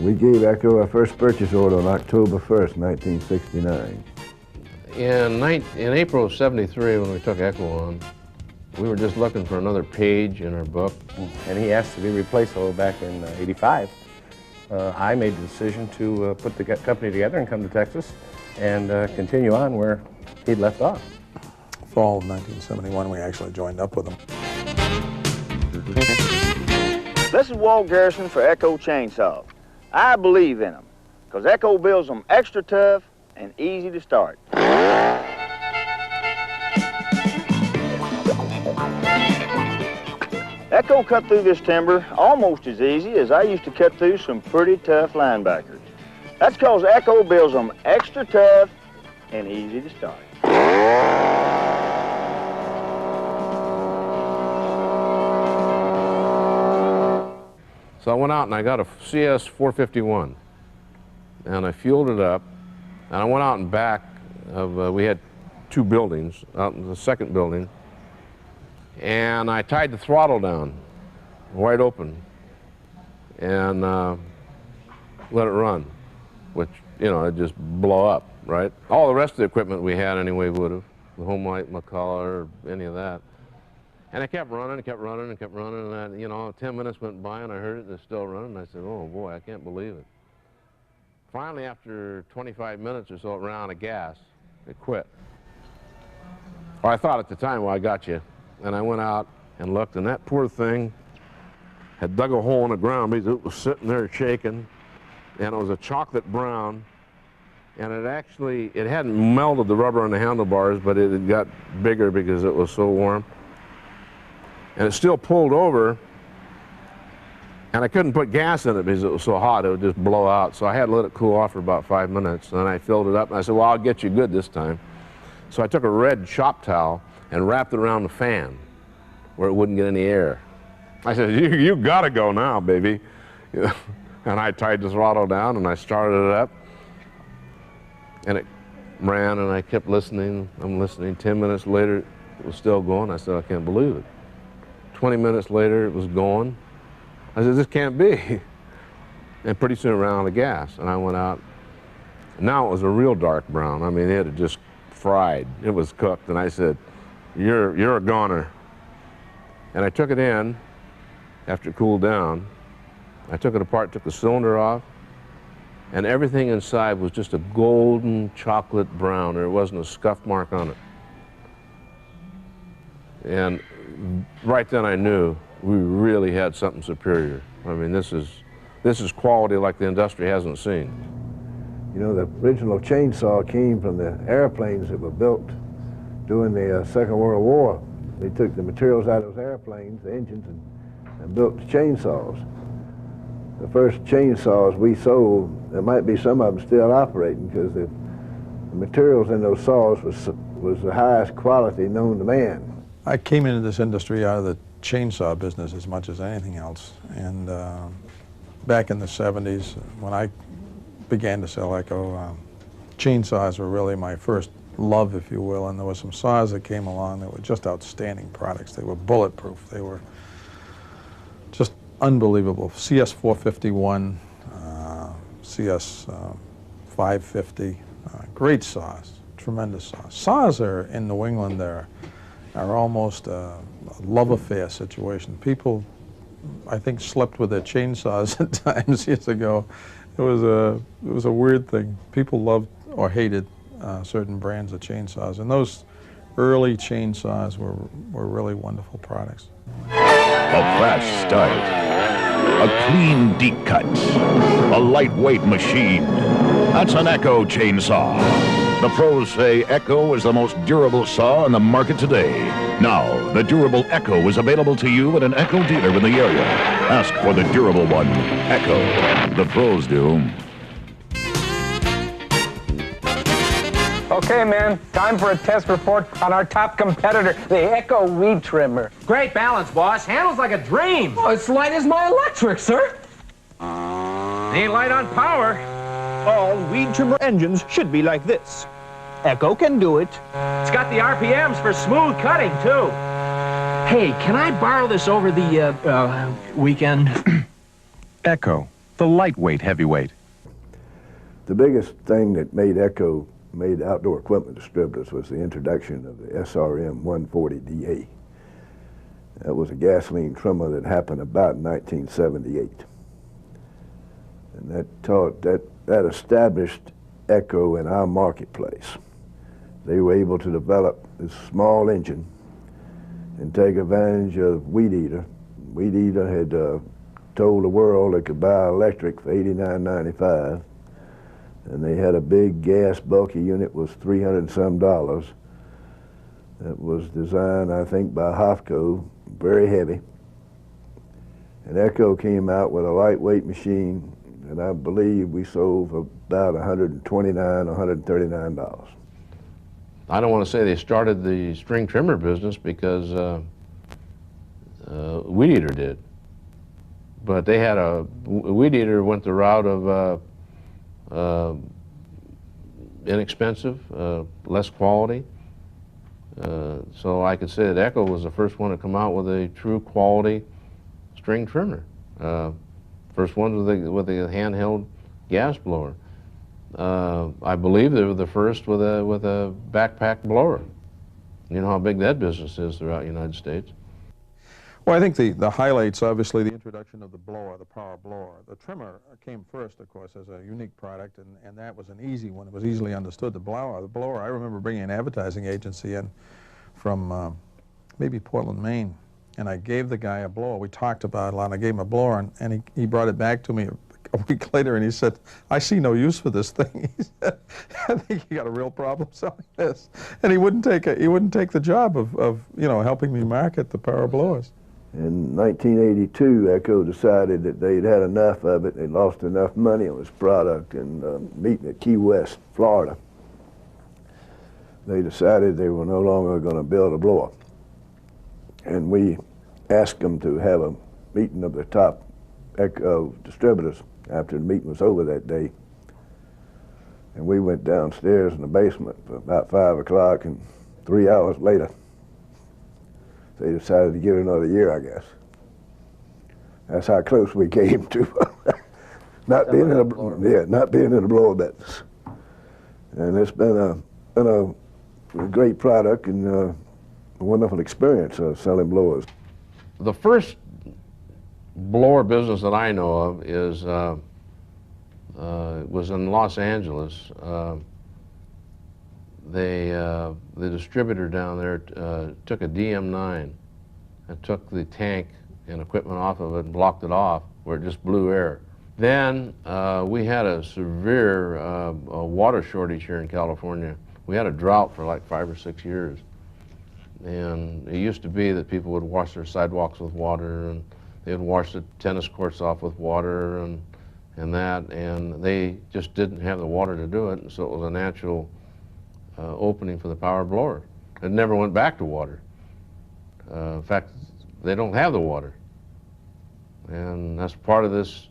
We gave Echo our first purchase order on October 1st, 1969. In April of '73, when we took Echo on, we were just looking for another page in our book. And he asked to be replaced back in '85. I made the decision to put the company together and come to Texas and continue on where he'd left off. Fall of 1971, we actually joined up with him. This is Walt Garrison for Echo Chainsaw. I believe in them, because Echo builds them extra tough and easy to start. Echo cut through this timber almost as easy as I used to cut through some pretty tough linebackers. That's because Echo builds them extra tough and easy to start. So I went out and I got a CS 451, and I fueled it up, and I went out and back of, we had two buildings, out in the second building, and I tied the throttle down, wide open, and let it run, which, you know, it'd just blow up, right? All the rest of the equipment we had anyway would have, the home light, McCullough, any of that. And I kept running, and kept running, and kept running, and you know, 10 minutes went by, and I heard it, and it's still running, and I said, oh boy, I can't believe it. Finally, after 25 minutes or so, it ran out of gas. It quit. Or I thought at the time, well, I got you. And I went out and looked, and that poor thing had dug a hole in the ground because it was sitting there shaking, and it was a chocolate brown, and it hadn't melted the rubber on the handlebars, but it had got bigger because it was so warm. And it still pulled over, and I couldn't put gas in it because it was so hot, it would just blow out. So I had to let it cool off for about 5 minutes, and then I filled it up, and I said, well, I'll get you good this time. So I took a red shop towel and wrapped it around the fan where it wouldn't get any air. I said, you gotta go now, baby. And I tied the throttle down, and I started it up, and it ran, and I kept listening. I'm listening. 10 minutes later, it was still going. I said, I can't believe it. 20 minutes later, it was going. I said, this can't be. And pretty soon it ran out of gas, and I went out. Now it was a real dark brown. I mean, it had just fried. It was cooked, and I said, you're a goner. And I took it in after it cooled down. I took it apart, took the cylinder off, and everything inside was just a golden chocolate brown. There wasn't a scuff mark on it. And right then I knew we really had something superior. I mean, this is quality like the industry hasn't seen. You know, the original chainsaw came from the airplanes that were built during the Second World War. They took the materials out of those airplanes, the engines, and built the chainsaws. The first chainsaws we sold, there might be some of them still operating because the materials in those saws was the highest quality known to man. I came into this industry out of the chainsaw business as much as anything else. And back in the 70s, when I began to sell Echo, chainsaws were really my first love, if you will, and there were some saws that came along that were just outstanding products. They were bulletproof. They were just unbelievable. CS 451, CS 550, great saws, tremendous saws. Saws are in New England are almost a love affair situation. People, I think, slept with their chainsaws at times years ago. It was a weird thing. People loved or hated certain brands of chainsaws, and those early chainsaws were really wonderful products. A fast start, a clean deep cut, a lightweight machine. That's an Echo chainsaw. The pros say Echo is the most durable saw in the market today. Now, the durable Echo is available to you at an Echo dealer in the area. Ask for the durable one. Echo. The pros do. Okay, man, time for a test report on our top competitor, the Echo Weed Trimmer. Great balance, boss. Handles like a dream. Oh, it's light as my electric, sir. Ain't light on power. All weed trimmer engines should be like this. Echo can do it. It's got the RPMs for smooth cutting, too. Hey, can I borrow this over the weekend? Echo, the lightweight heavyweight. The biggest thing that made outdoor equipment distributors was the introduction of the SRM 140DA. That was a gasoline trimmer that happened about 1978. And that established Echo in our marketplace. They were able to develop this small engine and take advantage of Weed Eater. Weed Eater had told the world they could buy electric for $89.95, and they had a big gas bulky unit, was $300 and some. That was designed, I think, by Hofco, very heavy. And Echo came out with a lightweight machine, and I believe we sold for about $129, $139. I don't want to say they started the string trimmer business because Weed Eater did. But they had Weed Eater went the route of inexpensive, less quality. So I could say that Echo was the first one to come out with a true quality string trimmer. First one with the handheld gas blower. I believe they were the first with a backpack blower. You know how big that business is throughout the United States. Well, I think the highlights, obviously, the introduction of the blower, the power blower. The trimmer came first, of course, as a unique product, and that was an easy one. It was easily understood. The blower, I remember bringing an advertising agency in from maybe Portland, Maine, and I gave the guy a blower. We talked about it a lot, and I gave him a blower, and he brought it back to me a week later, and he said, "I see no use for this thing." He said, "I think you got a real problem selling this," and he wouldn't take the job of helping me market the power blowers. In 1982, Echo decided that they'd had enough of it. They'd lost enough money on this product, and meeting at Key West, Florida, they decided they were no longer going to build a blower. And we asked them to have a meeting of the top Echo distributors after the meeting was over that day. And we went downstairs in the basement for about 5 o'clock, and 3 hours later, they decided to give it another year, I guess. That's how close we came to not being in the blower business. And it's been a great product and a wonderful experience of selling blowers. The first blower business that I know of is was in Los Angeles. The distributor down there took a DM9 and took the tank and equipment off of it and blocked it off where it just blew air. Then we had a severe water shortage here in California. We had a drought for like 5 or 6 years. And it used to be that people would wash their sidewalks with water, and they would wash the tennis courts off with water and they just didn't have the water to do it, and so it was a natural opening for the power blower. It never went back to water. In fact, they don't have the water. And that's part of this,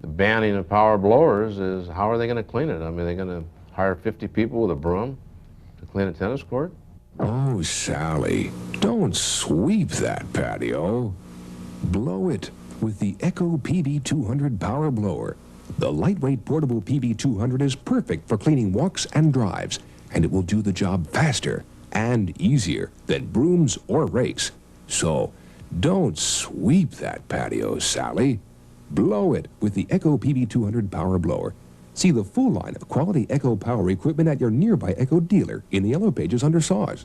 the banning of power blowers is how are they going to clean it? I mean, are they going to hire 50 people with a broom to clean a tennis court? Oh, Sally, don't sweep that patio. Blow it with the Echo PB200 power blower. The lightweight portable PB200 is perfect for cleaning walks and drives, and it will do the job faster and easier than brooms or rakes. So, don't sweep that patio, Sally. Blow it with the Echo PB200 power blower. See the full line of quality Echo power equipment at your nearby Echo dealer in the yellow pages under saws.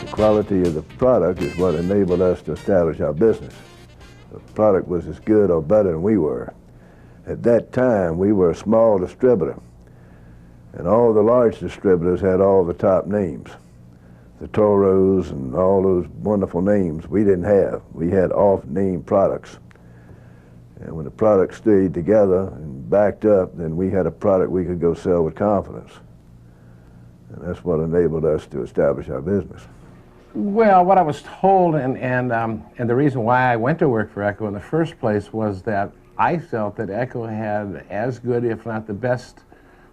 The quality of the product is what enabled us to establish our business. The product was as good or better than we were. At that time, we were a small distributor, and all the large distributors had all the top names. The Toros and all those wonderful names we didn't have. We had off-name products. And when the products stayed together and backed up, then we had a product we could go sell with confidence. And that's what enabled us to establish our business. Well, what I was told, and the reason why I went to work for Echo in the first place was that I felt that Echo had as good, if not the best,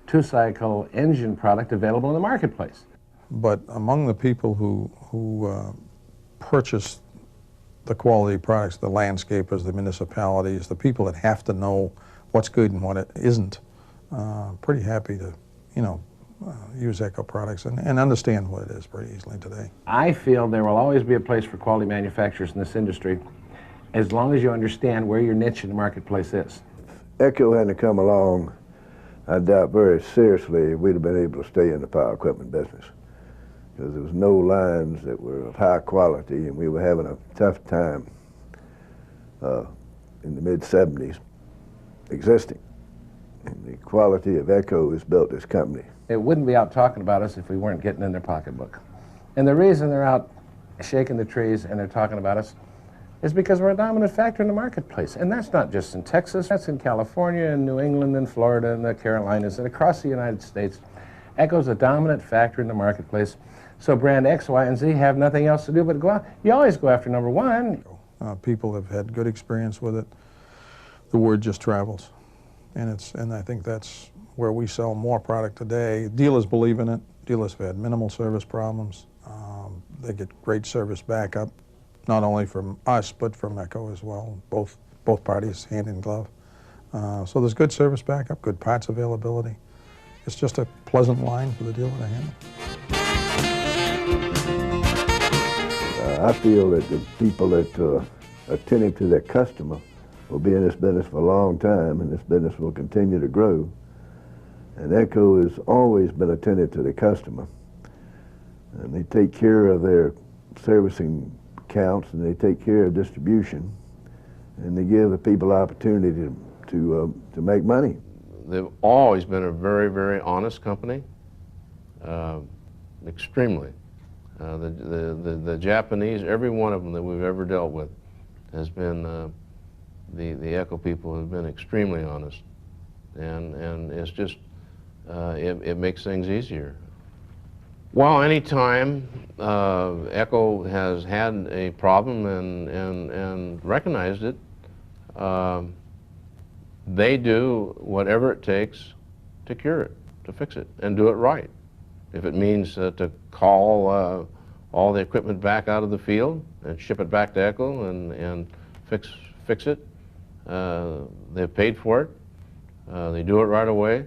two-cycle engine product available in the marketplace. But among the people who purchased the quality products, the landscapers, the municipalities, the people that have to know what's good and what it isn't, pretty happy to, use Echo products and understand what it is pretty easily today. I feel there will always be a place for quality manufacturers in this industry as long as you understand where your niche in the marketplace is. Echo hadn't come along, I doubt very seriously we'd have been able to stay in the power equipment business, because there was no lines that were of high quality, and we were having a tough time in the mid-70s existing. And the quality of Echo has built this company. It wouldn't be out talking about us if we weren't getting in their pocketbook. And the reason they're out shaking the trees and they're talking about us is because we're a dominant factor in the marketplace. And that's not just in Texas, that's in California and New England and Florida and the Carolinas and across the United States. Echo's a dominant factor in the marketplace. So brand X, Y, and Z have nothing else to do but go out. You always go after number one. People have had good experience with it. The word just travels. And I think that's where we sell more product today. Dealers believe in it. Dealers have had minimal service problems. They get great service backup, not only from us, but from Echo as well. Both parties, hand in glove. So there's good service backup, good parts availability. It's just a pleasant line for the dealer to handle. I feel that the people that are attentive to their customer will be in this business for a long time, and this business will continue to grow. And Echo has always been attentive to the customer. And they take care of their servicing accounts, and they take care of distribution, and they give the people opportunity to make money. They've always been a very, very honest company, extremely. The Japanese, every one of them that we've ever dealt with has been, the Echo people have been extremely honest. And it's just, it makes things easier. Well, anytime Echo has had a problem and recognized it, they do whatever it takes to cure it, to fix it, and do it right. If it means to call all the equipment back out of the field and ship it back to Echo and fix it, they've paid for it. They do it right away.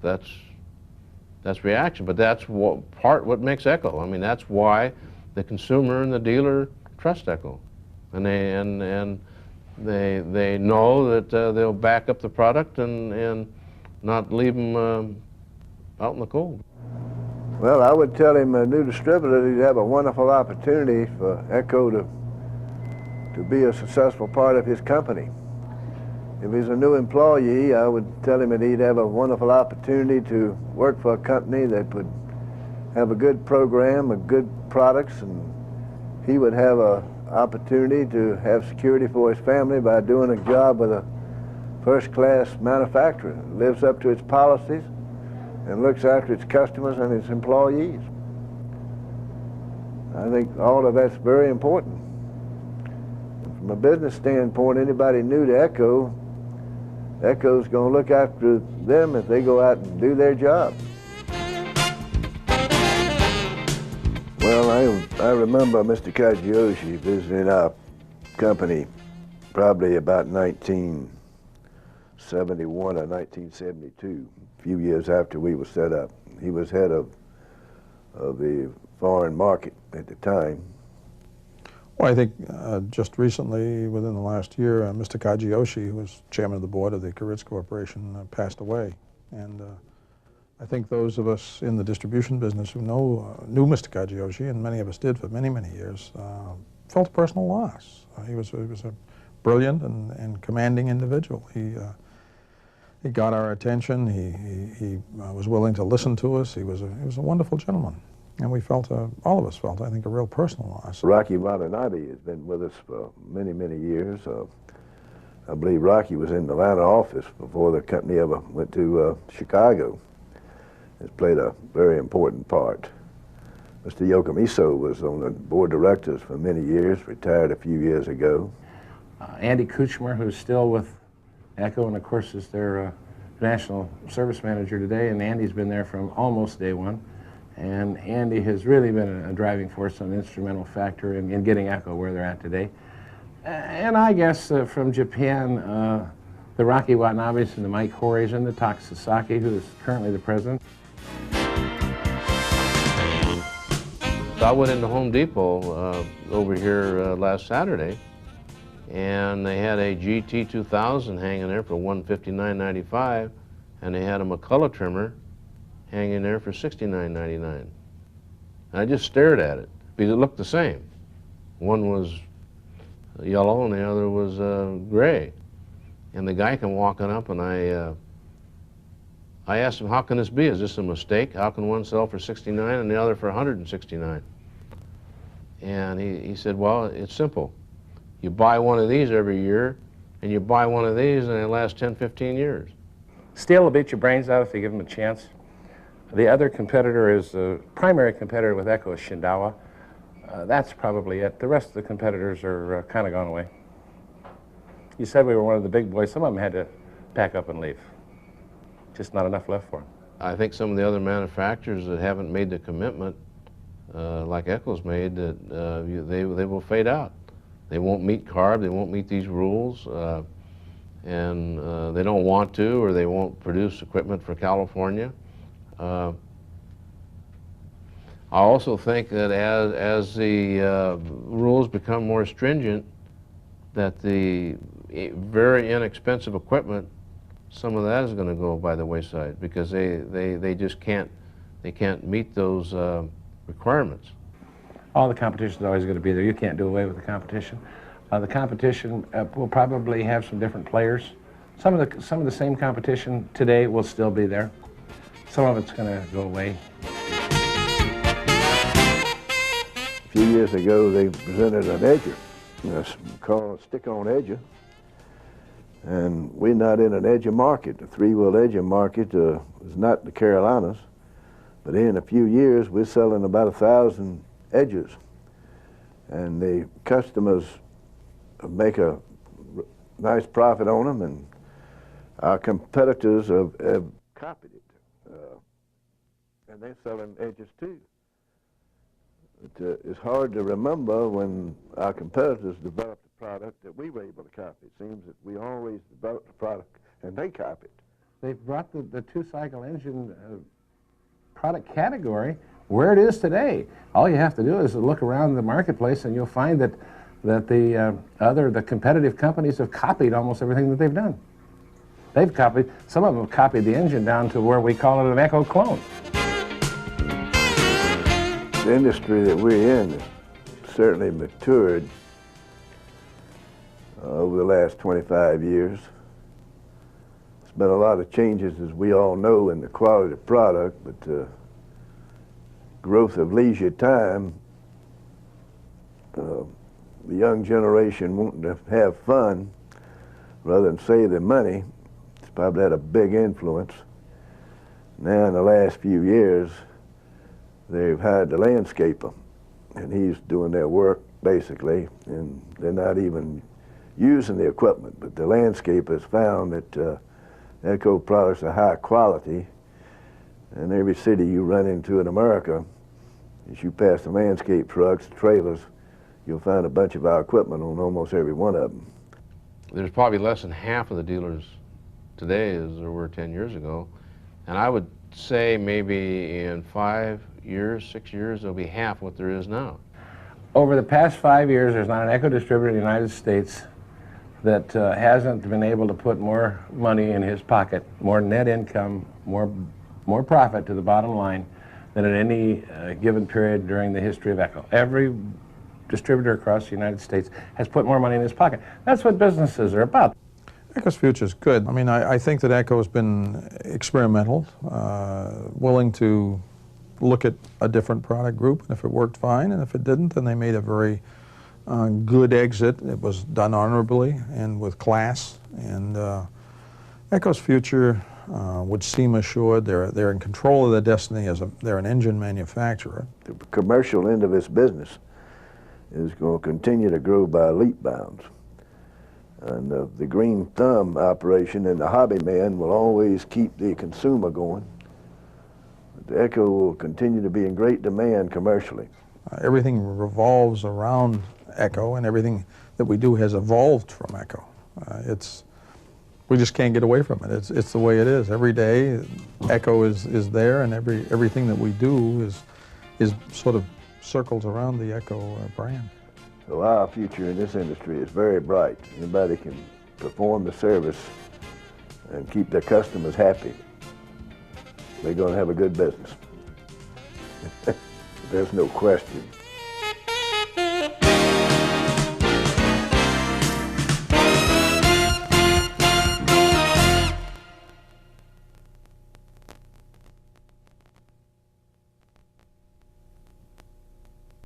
That's reaction, but that's what makes Echo. I mean, that's why the consumer and the dealer trust Echo, and they know that they'll back up the product and not leave them out in the cold. Well, I would tell him, a new distributor, he'd have a wonderful opportunity for Echo to be a successful part of his company. If he's a new employee, I would tell him that he'd have a wonderful opportunity to work for a company that would have a good program, a good products, and he would have an opportunity to have security for his family by doing a job with a first-class manufacturer that lives up to its policies and looks after its customers and its employees. I think all of that's very important. And from a business standpoint, anybody new to Echo, Echo's going to look after them if they go out and do their job. Well, I remember Mr. Kajiyoshi visiting our company probably about 1971 or 1972, a few years after we were set up. He was head of the foreign market at the time. Well, I think just recently, within the last year, Mr. Kajiyoshi, who was chairman of the board of the Hurst Corporation, passed away. And I think those of us in the distribution business who knew Mr. Kajiyoshi, and many of us did for many, many years, felt a personal loss. He was a brilliant and commanding individual. He got our attention. He was willing to listen to us. He was a wonderful gentleman. And we felt, all of us felt, I think, a real personal loss. Rocky Watanabe has been with us for many, many years. I believe Rocky was in the Atlanta office before the company ever went to Chicago. Has played a very important part. Mr. Yokomiso was on the board of directors for many years, retired a few years ago. Andy Kuchmer, who's still with Echo, and of course is their national service manager today, and Andy's been there from almost day one. And Andy has really been a driving force, an instrumental factor in getting Echo where they're at today. And I guess from Japan, the Rocky Watanabes and the Mike Horys and the Tak Sasaki, who is currently the president. So I went into Home Depot over here last Saturday, and they had a GT 2000 hanging there for $159.95, and they had a McCullough trimmer hanging there for $69.99. And I just stared at it because it looked the same. One was yellow and the other was gray. And the guy came walking up, and I asked him, how can this be? Is this a mistake? How can one sell for $69 and the other for $169? And he said, well, it's simple. You buy one of these every year, and you buy one of these, and they last 10, 15 years. Steel will beat your brains out if you give them a chance. The other competitor is, primary competitor with Echo is Shindawa. That's probably it. The rest of the competitors are kind of gone away. You said we were one of the big boys. Some of them had to pack up and leave. Just not enough left for them. I think some of the other manufacturers that haven't made the commitment, like Echo's made, that they will fade out. They won't meet CARB, they won't meet these rules, and they don't want to, or they won't produce equipment for California. I also think that as the rules become more stringent, that the very inexpensive equipment, some of that is going to go by the wayside because they just can't meet those requirements. All the competition is always going to be there. You can't do away with the competition. The competition will probably have some different players. Some of the same competition today will still be there. Some of it's going to go away. A few years ago, they presented an edger, called a stick-on edger. And we're not in an edger market. The three-wheel edger market is not the Carolinas. But in a few years, we're selling about 1,000 edgers. And the customers make a nice profit on them, and our competitors have copied it. And they're selling edges too. It's hard to remember when our competitors developed a product that we were able to copy. It seems that we always developed a product and they copied. They've brought the two-cycle engine product category where it is today. All you have to do is look around the marketplace and you'll find that the competitive companies have copied almost everything that they've done. They've copied, some of them have copied the engine down to where we call it an Echo clone. The industry that we're in has certainly matured over the last 25 years. There's been a lot of changes, as we all know, in the quality of product, but growth of leisure time, the young generation wanting to have fun rather than save their money, it's probably had a big influence. Now in the last few years, they've hired the landscaper, and he's doing their work basically, and they're not even using the equipment, but the landscaper has found that Echo products are high quality, and every city you run into in America, as you pass the landscape trucks, trailers, you'll find a bunch of our equipment on almost every one of them. There's probably less than half of the dealers today as there were 10 years ago, and I would say maybe in 5 years, 6 years, there'll be half what there is now. Over the past 5 years, there's not an Echo distributor in the United States that hasn't been able to put more money in his pocket, more net income, more profit to the bottom line than at any given period during the history of Echo. Every distributor across the United States has put more money in his pocket. That's what businesses are about. Echo's future is good. I mean, I think that Echo has been experimental, willing to look at a different product group, and if it worked, fine, and if it didn't, then they made a very good exit. It was done honorably and with class, and Echo's future would seem assured. They're in control of their destiny as they're an engine manufacturer. The commercial end of this business is going to continue to grow by leap bounds. And the green thumb operation and the hobby man will always keep the consumer going. the Echo will continue to be in great demand commercially. Everything revolves around Echo, and everything that we do has evolved from Echo. We just can't get away from it. It's the way it is. Every day, Echo is there, and everything that we do is sort of circles around the Echo brand. So our future in this industry is very bright. Anybody can perform the service and keep their customers happy, they're going to have a good business. There's no question.